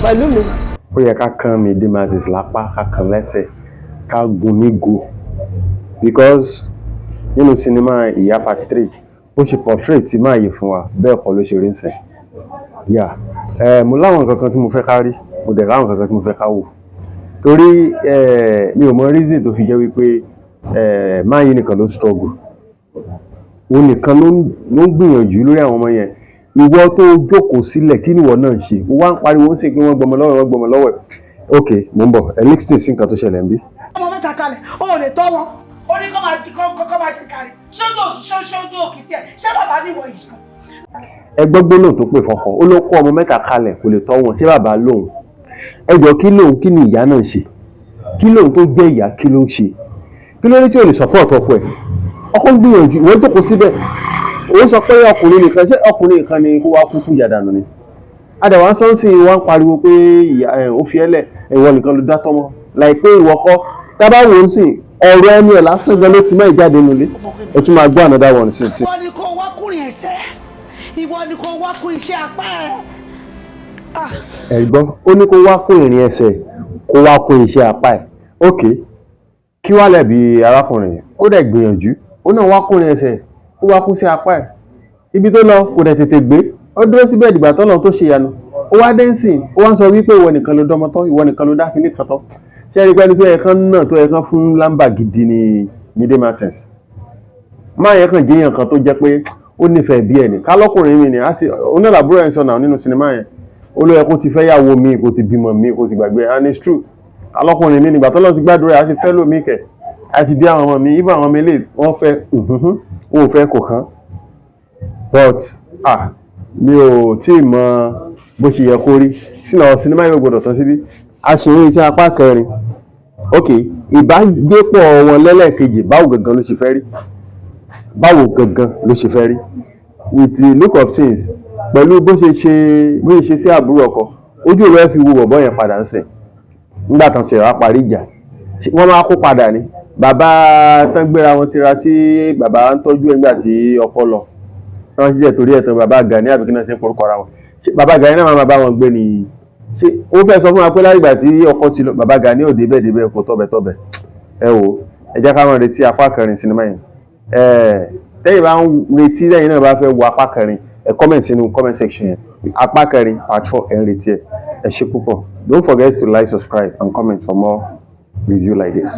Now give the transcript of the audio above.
pẹ̀lú mi. Ó yẹ ká kan Mide Martins lápá, ká kan lẹ́sẹ̀, ká gún nígò. Because nínú sinimá Ìyá Part 3 ó ṣe portrait tí máa yẹ fún wa bẹ́ẹ̀ kọ́ ló ṣe rí nsìn. Mo láwọn nǹkan kan tí mo fẹ́ ká rí, mo dẹ̀ láwọn nǹkan kan tí mo fẹ́ ká wò. Torí mi ò mọ reason tó fi jẹ́ wípé máa yí nìkan ló struggle. Òun nìkan ló ń gbìyànjú lórí àwọn ọmọ yẹn. Ìwọ tó jókòó sílẹ̀ kí ni ìwọ náà ń ṣe? Ó wá ń pariwo sí pé wọ́n gbọmọ lọ́wọ́ ẹ̀. Ok, mo ń bọ̀. Listen sí nǹkan tó ṣẹlẹ̀ ń bí. Ọmọ mẹ́ta kalẹ̀, ó lè tọ́ wọn. Ó ní kọ́ máa ṣe kárí. Ṣojú òkìtì ẹ̀, ṣé bàbá ní ìwọ ìṣàn? Ẹ gbọ́ gbólóhùn tó pè fọkàn. Ó ló kó ọmọ mẹ́ta kalẹ̀ kò lè tọ́ wọn. Ṣé bàbá lóhùn? Ẹ jọ kí ni ìyá náà ṣe? Kí lóhùn tó jẹ́ ìyá kí ló ń ṣe? Kí ló ní tí ò lè support ọkọ ẹ̀? Ọkọ ń gbìyànjú, ìwọ jókòó síbẹ̀. Ó sọ pé ọkùnrin nìkan ni kó wá kúkú yàdànù ni. Adẹ̀wà sọ́nsìn wá ń pariwo pé ó fi ẹlẹ̀ ìwọ nìkan ló dá tọ́mọ. Láìpẹ́ ìwọ kọ́ tábà wò ó sìn ọ̀rọ̀ ẹni ẹ̀ lásán gan ló ti máa jáde nulẹ̀. Ẹ tún máa gbọ́ another one sí ti. Ìwọ ni kò wákùnrin ẹsẹ̀, ìwọ ni kò wákùnrin iṣẹ́ apá ẹ̀. Ẹ gbọ́, ó ní kó wá kún ìrìn ẹsẹ̀ kó wá kún iṣẹ́ apá ẹ̀. Ok, kí wá lẹ̀bi arákùnrin yẹn? Ó dẹ̀ gbìyànjú, ó náà wá kún ìrìn ẹsẹ̀ kó wá kún sí apá ẹ̀. Ibi tó lọ kò dẹ̀ tètè gbé, ó dúró síbẹ̀ dìgbà tọ́lọ̀ tó ṣe yanu. Ó wá dẹ́nsìn, ó wá ń sọ wípé ìwọ nìkan ló dọ́mọ tọ́, ìwọ nìkan ló dá kíní kan tọ́. Ṣé ẹni pẹ́ni tó yẹ kán náà tó yẹ kán fún lámbà gidi ni Mide Martins? Máa yẹ kàn jẹ́yàn kan tó jẹ́ pé ó nífẹ̀ẹ́ bí ẹni. Kálọ́kùnrin mi ni onílàbúrò ẹ̀ ń sọ̀nà nínú sinimá yẹn. Ó ló yẹ kó ti fẹ́ yàwó mi, kó ti bímọ mi, kó ti gbàgbé. And it's true. Kálọ́kùnrin mi nígbà tọ́lọ́ ti gbàdúrà àti fẹ́ lómi kẹ̀. Àti bí àwọn ọmọ mi, ibà àwọn ọmọ ilé wọ́n fẹ́ ó fẹ́ kò kán. But mi ò tí ì mọ bó ṣe yẹ kó rí. Sínú àwọn sinimá yóò gbọdọ̀ tán síbí. A ṣe eré tí apá kẹrin. Ok, ìbágbépọ̀ wọn lẹ́lẹ́kejì báwo gangan ló ṣe fẹ́ rí? Báwo gangan ló ṣe fẹ́ rí? With the look of things, pẹ̀lú bó ṣe sí àbúrò ọkọ, ojú rẹ̀ fi wo bọ̀bọ́ yẹn padà ń sìn. Nígbà tán tiẹ̀ wá parí ìjà, wọ́n máa kó padà ni. Bàbá tán gbéra wọn tira tí bàbá ń tọ́jú ẹgbà tí ọkọ lọ. Wọ́n ti jẹ́ torí ẹ̀tàn bàbá Gani àbí kí náà ṣe ń porúkọ ara wọn. Bàbá Gani náà máa bá wọn gbé ni. Ṣé ó fẹ́ sọ fún wa pé láì ìgbà tí ọkọ ti lọ bàbá Gani ò débẹ̀ kò tọ́bẹ̀. Ẹ wò, ẹ jẹ́ ká máa retí apá kẹrin sinimá yẹn. Tẹ́yìn bá ń retí lẹ́yìn náà bá fẹ́ wo apá kẹrin, ẹ comment sínú comment section yẹn. Apá kẹrin part 4 ẹ ń retí ẹ. Ẹ ṣé púpọ̀. Don't forget to like, subscribe and comment for more review like this.